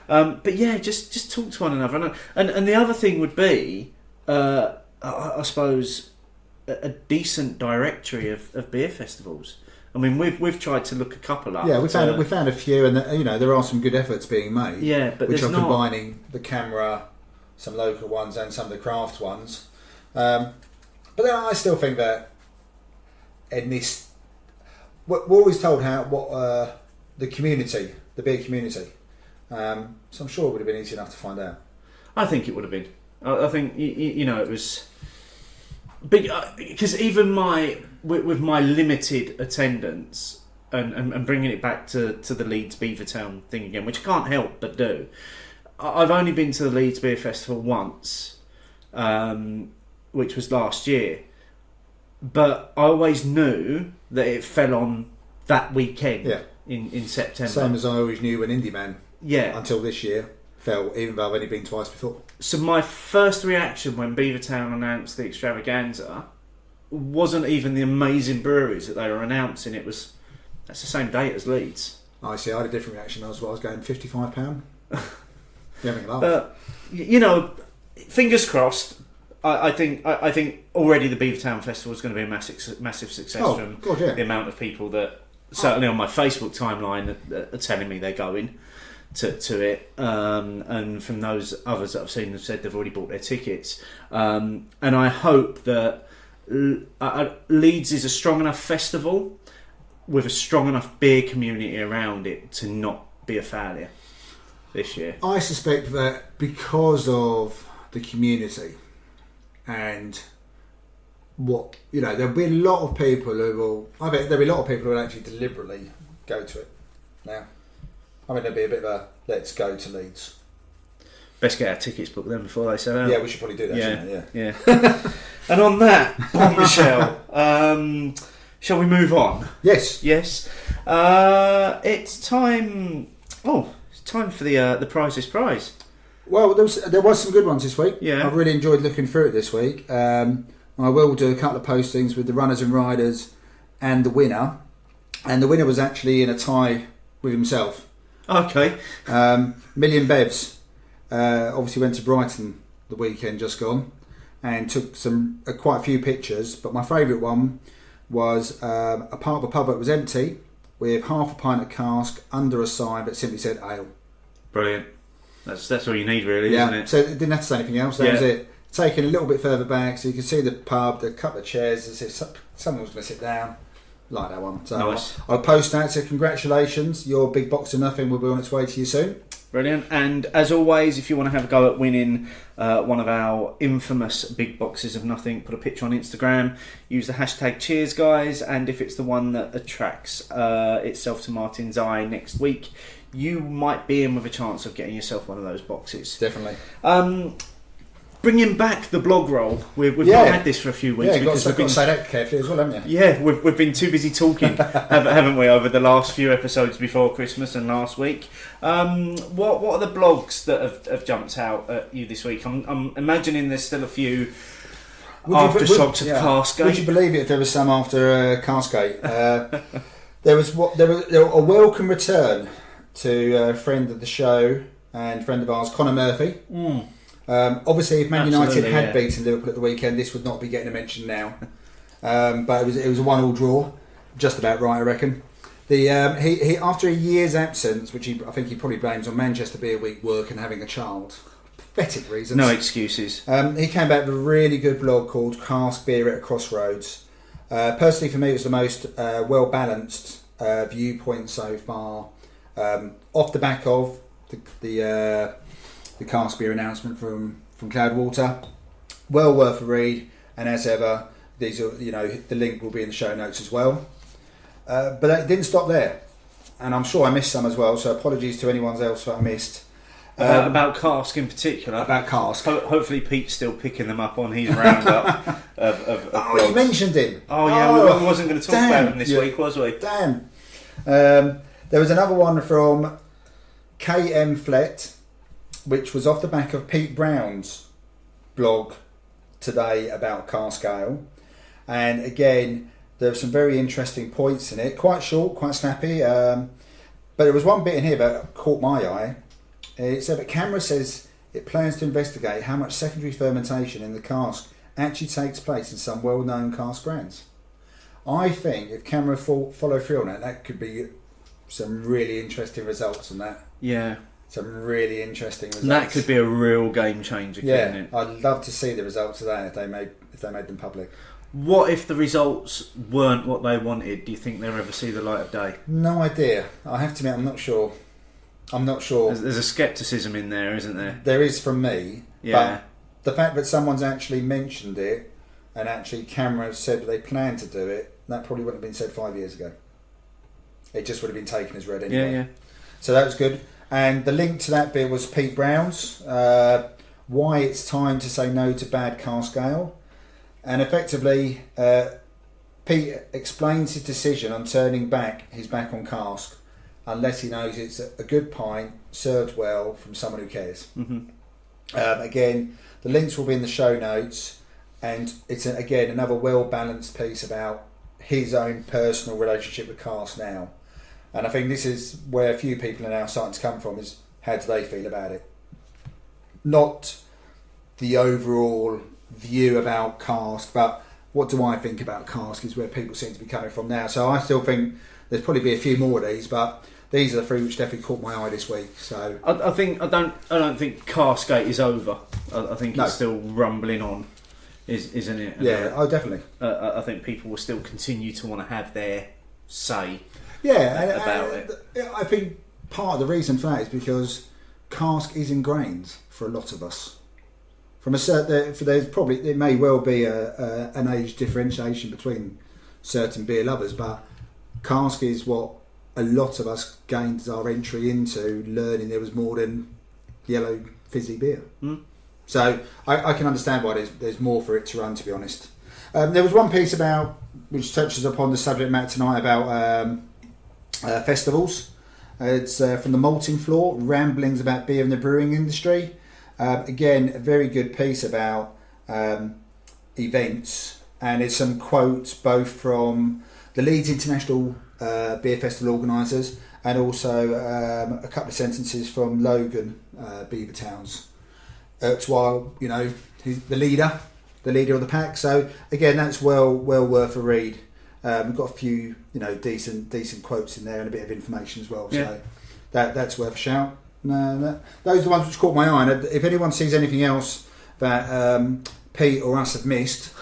well. But just talk to one another. And the other thing would be, I suppose, a decent directory of beer festivals. I mean, we've tried to look a couple up. Yeah, we found a few, and there are some good efforts being made. Yeah, but which are there's not... combining the camera, some local ones, and some of the craft ones. But then I still think that in this, we're always told the community, the beer community. So I'm sure it would have been easy enough to find out. I think it would have been. I think it was big because even with my limited attendance and bringing it back to the Leeds Beavertown thing again, which I can't help but do. I've only been to the Leeds Beer Festival once, which was last year, but I always knew that it fell on that weekend in September. Same as I always knew when Indie Man. Yeah. Until this year fell, even though I've only been twice before. So my first reaction when Beavertown announced the extravaganza wasn't even the amazing breweries that they were announcing. That's the same date as Leeds. I see. I had a different reaction. I was going £55. You're having a laugh. Fingers crossed. I think already the Beavertown Festival is going to be a massive success from the amount of people that certainly on my Facebook timeline are telling me they're going to it, and from those others that I've seen have said they've already bought their tickets, and I hope that Leeds is a strong enough festival with a strong enough beer community around it to not be a failure this year. I suspect that because of the community and there'll be a lot of people I bet there'll be a lot of people who will actually deliberately go to it now. I mean, there'll be a bit of a let's go to Leeds. Best get our tickets booked then before they sell out. Yeah, we should probably do that, shouldn't we? Yeah. And on that bombshell, shall we move on? Yes. It's time. Oh, it's time for the Prizeless Prize. Well, there was some good ones this week. Yeah. I've really enjoyed looking through it this week. I will do a couple of postings with the runners and riders and the winner. And the winner was actually in a tie with himself. Okay. Million Bevs obviously went to Brighton the weekend just gone and took quite a few pictures. But my favourite one was a part of a pub that was empty with half a pint of cask under a sign that simply said ale. Brilliant. That's all you need, really, isn't it? So it didn't have to say anything else. That was it. Taken a little bit further back, so you can see the pub, the couple of chairs. As if someone was going to sit down. Like that one. So nice. I'll post that. So congratulations, your big box of nothing will be on its way to you soon. Brilliant. And as always, if you want to have a go at winning one of our infamous big boxes of nothing, put a picture on Instagram. Use the hashtag Cheers, guys. And if it's the one that attracts itself to Martin's eye next week, you might be in with a chance of getting yourself one of those boxes. Definitely. Bringing back the blog roll. We've not had this for a few weeks. Yeah, you've got to say that carefully as well, haven't you? Yeah, we've been too busy talking, haven't we, over the last few episodes before Christmas and last week. What are the blogs that have jumped out at you this week? I'm imagining there's still a few aftershocks of Cask. Would you believe it if there was some after Caskgate? There was a welcome return to a friend of the show and friend of ours, Conor Murphy. Obviously, if Man United had beaten Liverpool at the weekend, this would not be getting a mention now. But it was a 1-1 draw, just about right, I reckon. He after a year's absence, which I think he probably blames on Manchester Beer Week work and having a child, pathetic reasons. No excuses. He came back with a really good blog called Cask Beer at a Crossroads. Personally, for me, it was the most well balanced viewpoint so far. Off the back of the Cask Beer announcement from Cloudwater, well worth a read. And as ever, these are the link will be in the show notes as well. But it didn't stop there, and I'm sure I missed some as well. So apologies to anyone else that I missed. About Cask in particular. About Cask. Hopefully Pete's still picking them up on his roundup of you mentioned him. Oh yeah, we wasn't going to talk about him this week, was we? Damn. There was another one from KM Flett, which was off the back of Pete Brown's blog today about Cask Ale. And again, there were some very interesting points in it. Quite short, quite snappy. But there was one bit in here that caught my eye. It said that CAMRA says it plans to investigate how much secondary fermentation in the cask actually takes place in some well-known cask brands. I think if CAMRA follow through on it, that could be some really interesting results on that. Yeah. Some really interesting results. That could be a real game changer, couldn't it? I'd love to see the results of that if they made them public. What if the results weren't what they wanted? Do you think they'll ever see the light of day? No idea. I have to admit, I'm not sure. There's a scepticism in there, isn't there? There is from me. Yeah. But the fact that someone's actually mentioned it and actually CAMRA said that they plan to do it, that probably wouldn't have been said 5 years ago. It just would have been taken as read anyway. Yeah. So that was good. And the link to that bit was Pete Brown's why it's time to say no to bad cask ale. And effectively, Pete explains his decision on turning his back on cask unless he knows it's a good pint served well from someone who cares. Mm-hmm. Again, the links will be in the show notes, and it's again another well-balanced piece about his own personal relationship with cask now. And I think this is where a few people are now starting to come from, is how do they feel about it? Not the overall view about cask, but what do I think about cask is where people seem to be coming from now. So I still think there's probably be a few more of these, but these are the three which definitely caught my eye this week. So I don't think Caskgate is over. I think it's still rumbling on, isn't it? And definitely. I think people will still continue to want to have their say. About it. I think part of the reason for that is because cask is ingrained for a lot of us. From a certain, there may well be an age differentiation between certain beer lovers, but cask is what a lot of us gained as our entry into learning there was more than yellow fizzy beer. Mm. So I can understand why there's more for it to run, to be honest. There was one piece which touches upon the subject matter tonight about festivals. It's from the Malting floor, ramblings about beer in the brewing industry. Again, a very good piece about events, and it's some quotes both from the Leeds International Beer Festival organisers and also a couple of sentences from Logan Beavertown's. While he's the leader of the pack. So again, that's well worth a read. We've got a few decent quotes in there and a bit of information as well. Yeah. So that's worth a shout. No, those are the ones which caught my eye. And if anyone sees anything else that Pete or us have missed,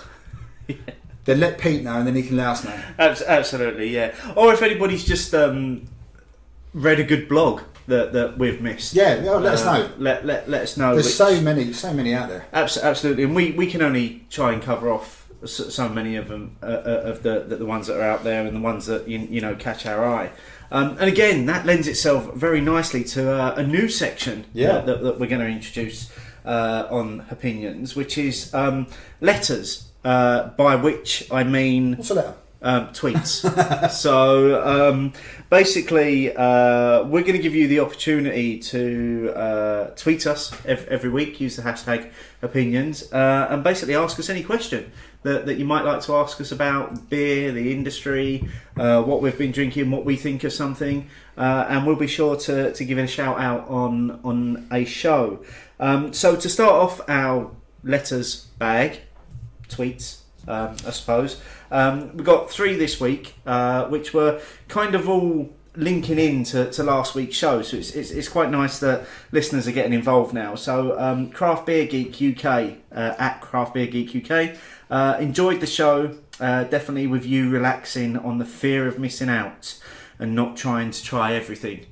then let Pete know and then he can let us know. Absolutely, yeah. Or if anybody's just read a good blog that we've missed, let us know. Let us know. There's so many out there. Absolutely, and we can only try and cover off so many of them, of the ones that are out there and the ones that catch our eye. And again, that lends itself very nicely to a new section that we're going to introduce on Hopinions, which is letters, by which I mean... What's a letter? Tweets. So basically, we're going to give you the opportunity to tweet us every week, use the hashtag Hopinions, and basically ask us any question that you might like to ask us about beer, the industry, what we've been drinking, what we think of something, and we'll be sure to give it a shout out on a show. So to start off our letters bag, tweets, I suppose, we've got 3 this week, which were kind of all linking in to last week's show, so it's quite nice that listeners are getting involved now. So Craft Beer Geek UK, at Craft Beer Geek UK, enjoyed the show, definitely with you relaxing on the fear of missing out and not trying to try everything,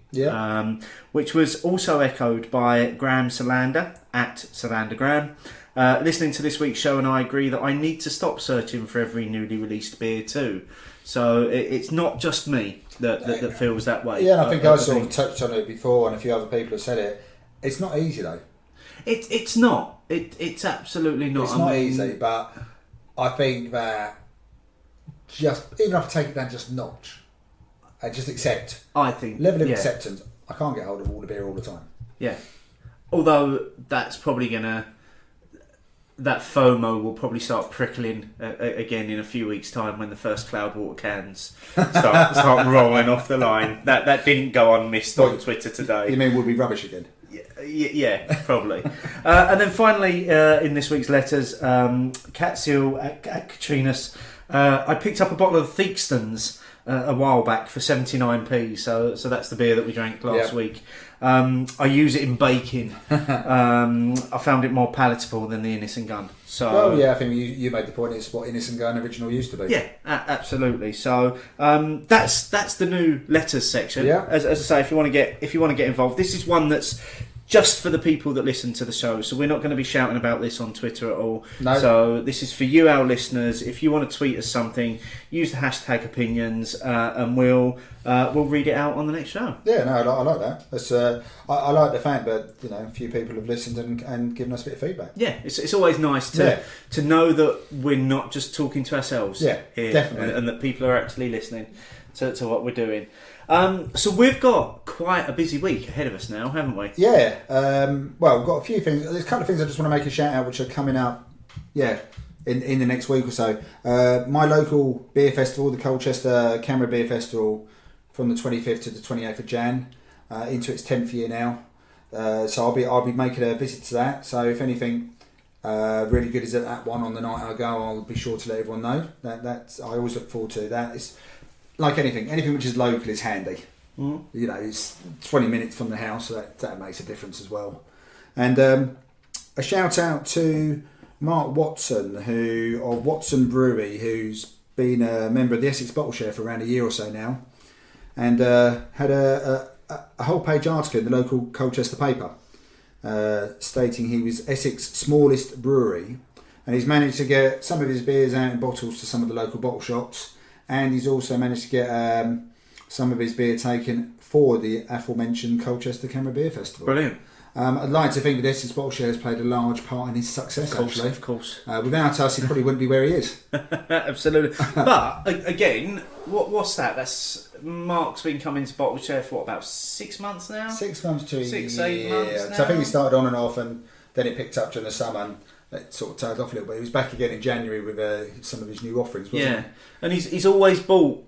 which was also echoed by Graham Solander at SolanderGraham. Listening to this week's show, and I agree that I need to stop searching for every newly released beer too. So it's not just me that feels that way. Yeah, and I think I sort of touched on it before, and a few other people have said it. It's not easy though. It's not. It's absolutely not. It's not easy, but I think that just even if I take it down just a notch, and just accept. I think level of acceptance. I can't get hold of all the beer all the time. Yeah, although that's probably gonna. That FOMO will probably start prickling again in a few weeks' time when the first Cloudwater cans start rolling off the line. That didn't go unmissed on Twitter today. You mean would be rubbish again? Yeah, probably. And then finally, in this week's letters, Catsil at Katrinas I picked up a bottle of Theakston's a while back for 79p, so that's the beer that we drank last week. I use it in baking. I found it more palatable than the Innis and Gunn. So, I think you made the point. It's what Innis and Gunn original used to be. Yeah, absolutely. So that's the new letters section. Yeah. As I say, if you want to get involved, this is one that's just for the people that listen to the show. So we're not going to be shouting about this on Twitter at all. No. So this is for you, our listeners. If you want to tweet us something, use the hashtag Hopinions, and we'll read it out on the next show. Yeah, no, I like that. That's I like the fact that a few people have listened and given us a bit of feedback. Yeah, it's always nice to know that we're not just talking to ourselves. Yeah, here, definitely, and that people are actually listening to what we're doing. So we've got quite a busy week ahead of us now, haven't we? Yeah. Well, we've got a few things. There's a couple of things I just want to make a shout out, which are coming up. Yeah. In the next week or so, my local beer festival, the Colchester Canberra Beer Festival, from the 25th to the 28th of Jan, into its 10th year now. So I'll be making a visit to that. So if anything really good is at that one on the night I go, I'll be sure to let everyone know. That's I always look forward to that. It's like anything which is local is handy. Mm. It's 20 minutes from the house, so that makes a difference as well. And a shout out to Mark Watson, of Watson Brewery, who's been a member of the Essex Bottle Share for around a year or so now, and had a whole page article in the local Colchester paper stating he was Essex smallest brewery, and he's managed to get some of his beers out in bottles to some of the local bottle shops, and he's also managed to get some of his beer taken for the aforementioned Colchester Canberra Beer Festival. Brilliant. I'd like to think that Essex Bottle Share has played a large part in his success, Of course. Without us, he probably wouldn't be where he is. Absolutely. But, again, what's that? That's Mark's been coming to Bottle Share for, about 6 months now? 6 months to 8 months now? So I think he started on and off, and then it picked up during the summer, and it sort of tailed off a little bit. He was back again in January with some of his new offerings, wasn't he? And he's always bought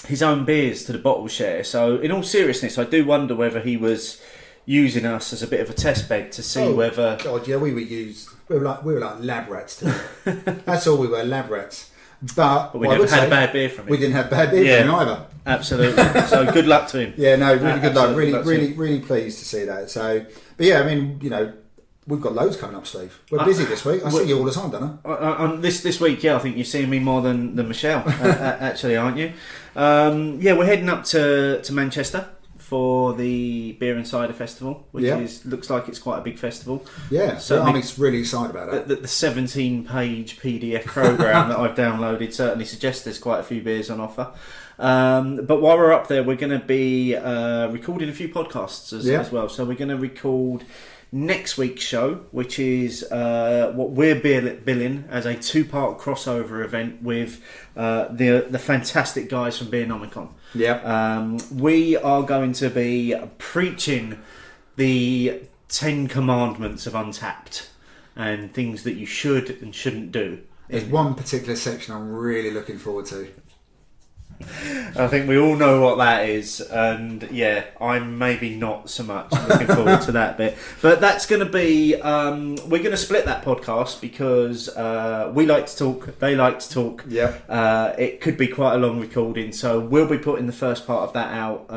his own beers to the Bottle Share. So, in all seriousness, I do wonder whether he was using us as a bit of a test bed to see whether... God, yeah, we were like lab rats to him. That's all we were, lab rats. But we never had a bad beer from him. We didn't have bad beer from him either. Absolutely. So good luck to him. Yeah, no, really good luck. Really pleased to see that. So, but yeah, I mean, we've got loads coming up, Steve. We're busy this week. I see you all the time, don't I? This week, yeah, I think you're seeing me more than Michelle, actually, aren't you? We're heading up to Manchester for the Beer and Cider Festival, which looks like it's quite a big festival. Yeah, so I'm really excited about it. The 17-page PDF program that I've downloaded certainly suggests there's quite a few beers on offer. But while we're up there, we're going to be recording a few podcasts as well. So we're going to record next week's show, which is what we're billing as a 2-part crossover event with the fantastic guys from Beernomicon. Yeah. We are going to be preaching the 10 commandments of Untapped and things that you should and shouldn't do. There's one particular section I'm really looking forward to. I think we all know what that is, and yeah, I'm maybe not so much looking forward to that bit. But that's going to be, we're going to split that podcast because we like to talk, they like to talk. Yeah. It could be quite a long recording, so we'll be putting the first part of that out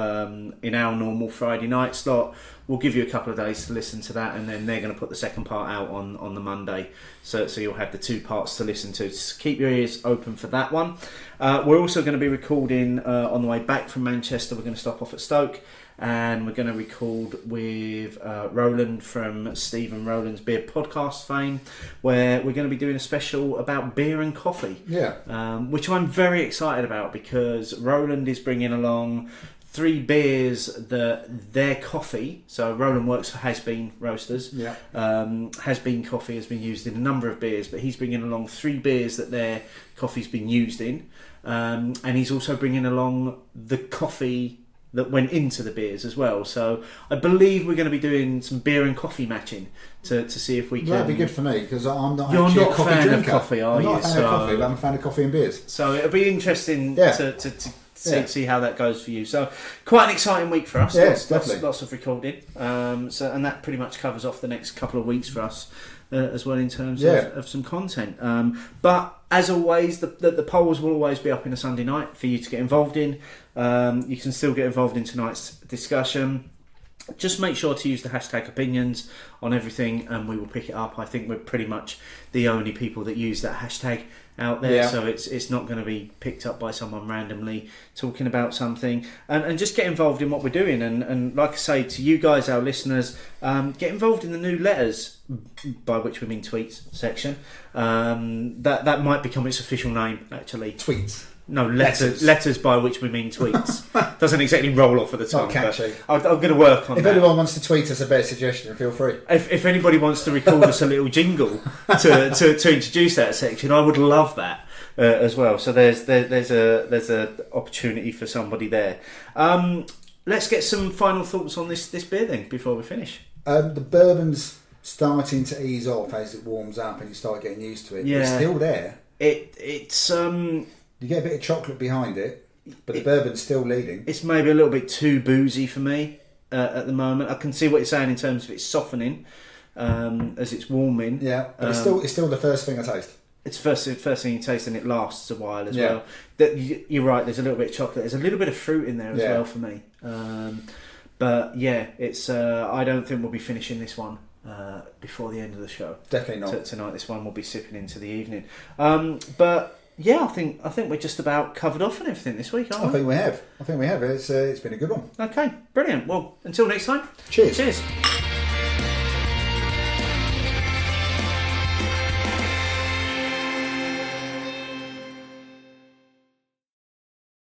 in our normal Friday night slot. We'll give you a couple of days to listen to that, and then they're going to put the second part out on the Monday, so you'll have the 2 parts to listen to. Just keep your ears open for that one. We're also going to be recording on the way back from Manchester. We're going to stop off at Stoke, and we're going to record with Roland from Stephen Rowland's Beer Podcast fame, where we're going to be doing a special about beer and coffee. Yeah. Which I'm very excited about because Roland is bringing along 3 beers that their coffee, so Roland works for Has Been Roasters. Yeah. Has Been coffee has been used in a number of beers, but he's bringing along 3 beers that their coffee's been used in. And he's also bringing along the coffee that went into the beers as well. So I believe we're going to be doing some beer and coffee matching to see if we can... That'd be good for me because I'm not You're actually not a coffee fan drinker. of coffee, are you? I'm not a fan of coffee, but I'm a fan of coffee and beers. So it'll be interesting to see how that goes for you. So quite an exciting week for us. Yes, definitely. Lots of recording. And that pretty much covers off the next couple of weeks for us as well in terms of some content. But As always, the polls will always be up in a Sunday night for you to get involved in. You can still get involved in tonight's discussion. Just make sure to use the hashtag opinions on everything and we will pick it up. I think we're pretty much the only people that use that hashtag out there, so it's not going to be picked up by someone randomly talking about something. And just get involved in what we're doing. And like I say to you guys, our listeners, get involved in the new letters, by which we mean tweets section. That might become its official name, actually. Tweets. No, letters by which we mean tweets. Doesn't exactly roll off at the tongue. Not catchy. I'm going to work on that. If anyone wants to tweet us a better suggestion, feel free. If anybody wants to record us a little jingle to introduce that section, I would love that as well. So there's a opportunity for somebody there. Let's get some final thoughts on this beer then before we finish. The bourbon's starting to ease off as it warms up and you start getting used to it. Yeah. It's still there. It's You get a bit of chocolate behind it, but the bourbon's still leading. It's maybe a little bit too boozy for me at the moment. I can see what you're saying in terms of it's softening as it's warming. Yeah, but it's still the first thing I taste. It's first thing you taste, and it lasts a while as well. You're right. There's a little bit of chocolate. There's a little bit of fruit in there as well for me. But yeah, it's. I don't think we'll be finishing this one before the end of the show. Definitely not tonight. This one will be sipping into the evening. But. Yeah, I think we're just about covered off on everything this week, aren't we? I think we have. It's been a good one. Okay, brilliant. Well, until next time. Cheers. Cheers.